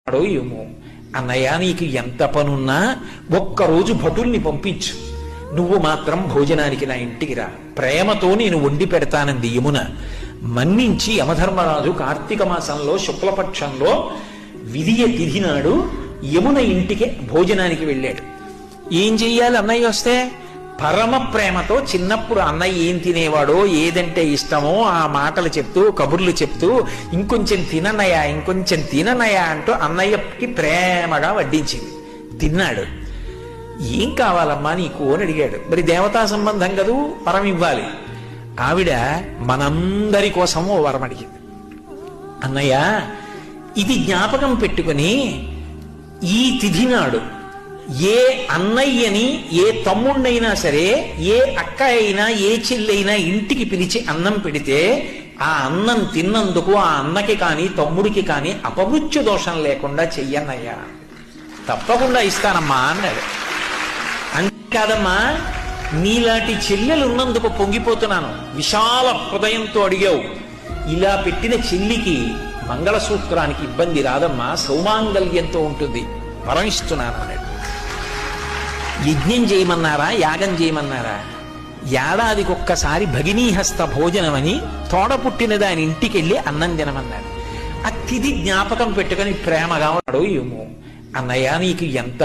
ఏమో. అన్నయ్య, నీకు ఎంత పనున్నా ఒక్కరోజు భటుల్ని పంపించు, నువ్వు మాత్రం భోజనానికి నా ఇంటికి రా, ప్రేమతో నేను వండి పెడతానంది యమున. మన్నించి యమధర్మరాజు కార్తీక మాసంలో శుక్లపక్షంలో విధియ తిథి నాడు యమున ఇంటికి భోజనానికి వెళ్ళాడు. ఏం చెయ్యాలి అన్నయ్య వస్తే? పరమ ప్రేమతో చిన్నప్పుడు అన్నయ్య ఏం తినేవాడో, ఏదంటే ఇష్టమో ఆ మాటలు చెప్తూ, కబుర్లు చెప్తూ, ఇంకొంచెం తిననయ్యా, ఇంకొంచెం తిననయ్యా అంటూ అన్నయ్యకి ప్రేమగా వడ్డించింది. తిన్నాడు. ఏం కావాలమ్మా నీకు అని అడిగాడు. మరి దేవతా సంబంధం కదూ, వరం ఇవ్వాలి. ఆవిడ మనందరి కోసం ఓ వరం అడిగింది. అన్నయ్య, ఇది జ్ఞాపకం పెట్టుకుని ఈ తిథి నాడు ఏ అన్నయ్యని, ఏ తమ్ముణ్ణైనా సరే, ఏ అక్క అయినా, ఏ చెల్లైనా ఇంటికి పిలిచి అన్నం పెడితే ఆ అన్నం తిన్నందుకు ఆ అన్నకి కానీ తమ్ముడికి కానీ అపమృత్యు దోషం లేకుండా చెయ్యన్నయ్యా. తప్పకుండా ఇస్తానమ్మా అన్నాడు. అంతేకాదమ్మా, నీలాంటి చెల్లెలు ఉన్నందుకు పొంగిపోతున్నాను, విశాల హృదయంతో అడిగావు. ఇలా పెట్టిన చెల్లికి మంగళసూత్రానికి ఇబ్బంది రాదమ్మా, సౌమాంగల్యంతో ఉంటుంది, వరం ఇస్తున్నాను అన్నాడు. యజ్ఞం చేయమన్నారా, యాగం చేయమన్నారా? ఏడాదికి ఒక్కసారి భగినీహస్త భోజనమని తోడ పుట్టిన దాని ఇంటికి వెళ్ళి అన్నం తినమన్నాడు. ఆ తిథి జ్ఞాపకం పెట్టుకుని ప్రేమగా ఉన్నాడు ఏమో. అన్నయ్య, నీకు ఎంత